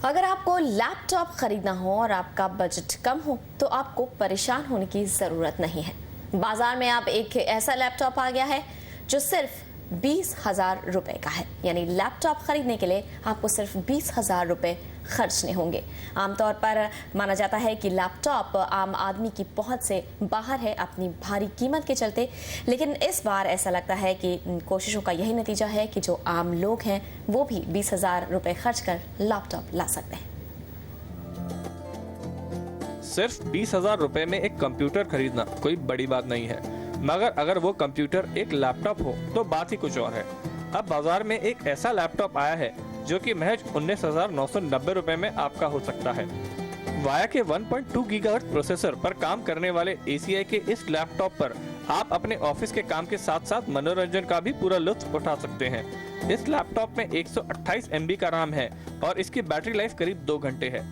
अगर आपको लैपटॉप खरीदना हो और आपका बजट कम हो तो आपको परेशान होने की ज़रूरत नहीं है। बाजार में आप एक ऐसा लैपटॉप आ गया है जो सिर्फ 20,000 रुपये का है। यानी लैपटॉप खरीदने के लिए आपको सिर्फ 20,000 रुपये खर्चने होंगे। आमतौर पर माना जाता है कि लैपटॉप आम आदमी की पहुंच से बाहर है अपनी भारी कीमत के चलते, लेकिन इस बार ऐसा लगता है कि कोशिशों का यही नतीजा है कि जो आम लोग हैं वो भी 20,000 रुपये खर्च कर लैपटॉप ला सकते हैं। सिर्फ 20,000 रुपए में एक कंप्यूटर खरीदना कोई बड़ी बात नहीं है, मगर अगर वो कंप्यूटर एक लैपटॉप हो तो बात ही कुछ और है। अब बाजार में एक ऐसा लैपटॉप आया है जो कि महज 19,990 रुपए में आपका हो सकता है। वाया के 1.2 गीगाहर्ट्ज प्रोसेसर पर काम करने वाले ACI के इस लैपटॉप पर आप अपने ऑफिस के काम के साथ साथ मनोरंजन का भी पूरा लुत्फ उठा सकते हैं। इस लैपटॉप में 128 MB का RAM है और इसकी बैटरी लाइफ करीब 2 घंटे है।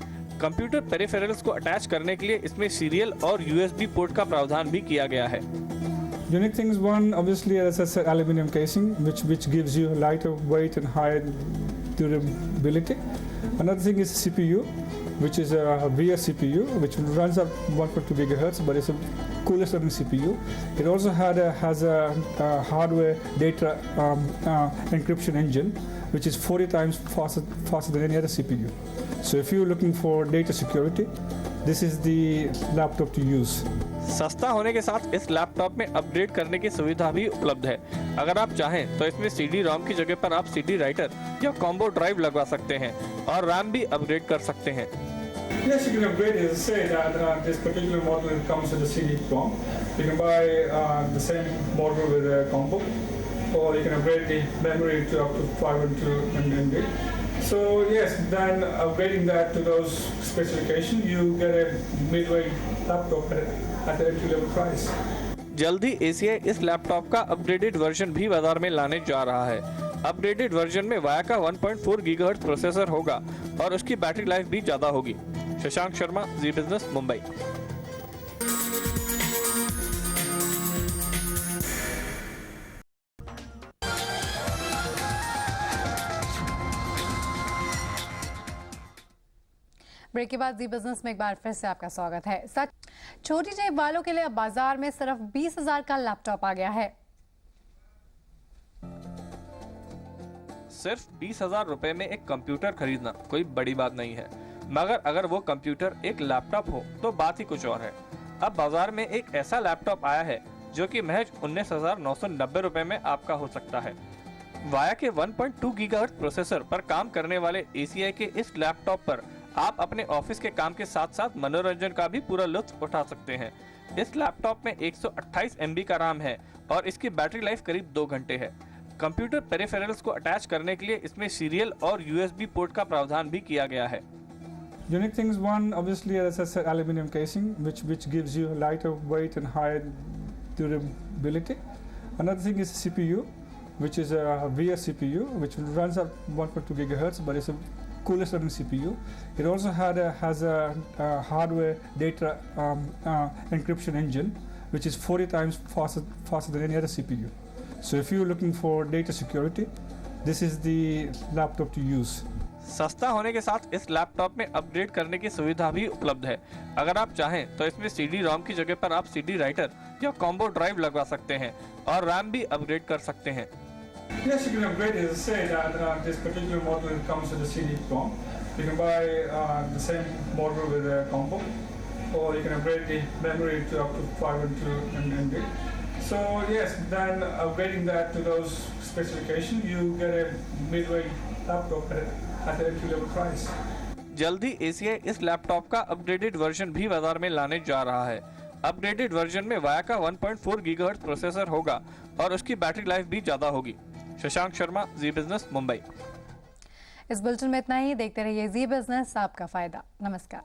कंप्यूटर पेरिफेरल्स को अटैच करने के लिए इसमें सीरियल और USB पोर्ट का प्रावधान भी किया गया है। Unique things, one obviously as I said, aluminum casing, which gives you lighter weight and higher durability. Another thing is CPU, which is a VS CPU, which runs at 1.2 gigahertz, but it's a coolest running CPU. It also has a hardware data encryption engine, which is 40 times faster than any other CPU. So if you're looking for data security, this is the laptop to use. सस्ता होने के साथ इस laptop में upgrade करने की सुविधा भी उपलब्ध है। अगर आप चाहें तो इसमें CD-ROM की जगह पर आप CD राइटर या कॉम्बो ड्राइव लगवा सकते हैं और RAM भी अपग्रेड कर सकते हैं। Yes, you can upgrade. As I say, that this particular model comes with a CD-ROM. You can buy the same model with a combo, or you can upgrade the memory to up to 512 MB. So yes, then upgrading that to those specifications, you get a mid-range laptop at an entry-level price. जल्द ही ACI इस laptop का upgraded version भी बाजार में लाने जा रहा है। अपग्रेडेड वर्जन में वाया का 1.4 गीगाहर्ट्ज प्रोसेसर होगा और उसकी बैटरी लाइफ भी ज्यादा होगी। शशांक शर्मा, जी बिजनेस, मुंबई। ब्रेक के बाद जी बिजनेस में एक बार फिर से आपका स्वागत है। सच छोटी जेब वालों के लिए अब बाजार में सिर्फ 20,000 का लैपटॉप आ गया है। सिर्फ 20,000 रुपए में एक कंप्यूटर खरीदना कोई बड़ी बात नहीं है, मगर अगर वो कंप्यूटर एक लैपटॉप हो तो बात ही कुछ और है। अब बाजार में एक ऐसा लैपटॉप आया है जो कि महज 19,990 रुपए में आपका हो सकता है। वाया के 1.2 गीगाहर्ट्ज प्रोसेसर पर काम करने वाले ACI के इस लैपटॉप पर आप अपने ऑफिस के काम के साथ साथ मनोरंजन का भी पूरा लुत्फ उठा सकते हैं। इस लैपटॉप में 128 MB का RAM है और इसकी बैटरी लाइफ करीब 2 घंटे है। कंप्यूटर पेरिफेरल्स को अटैच करने के लिए इसमें सीरियल और USB पोर्ट का प्रावधान भी किया गया है। Unique things, one obviously as I said, aluminum casing, which gives you lighter weight and higher durability. Another thing is CPU, which is a VS CPU, which runs at 1.2 gigahertz, but it's a coolest running CPU. It also has a hardware data encryption engine, which is 40 times faster than any other CPU. So if you're looking for data security, this is the laptop to use. सस्ता होने के साथ इस laptop में upgrade करने की सुविधा भी उपलब्ध है। अगर आप चाहें तो इसमें CD-ROM की जगह पर आप CD राइटर या कॉम्बो ड्राइव लगवा सकते हैं और RAM भी अपग्रेड कर सकते हैं। Yes, you can upgrade. As I say, that this particular model comes with a CD-ROM. You can buy the same model with a combo, or you can upgrade the memory to up to 512 MB. So yes, then upgrading that to those specifications, you get a mid-range laptop at an entry-level price. जल्द ही ACI इस laptop का upgraded version भी बाजार में लाने जा रहा है। अपग्रेडेड वर्जन में वाया का 1.4 गीगाहर्ट्ज प्रोसेसर होगा और उसकी बैटरी लाइफ भी ज्यादा होगी। शशांक शर्मा, जी बिजनेस, मुंबई। इस बुलेटिन में इतना ही। देखते रहिए जी बिजनेस, आपका फायदा। नमस्कार।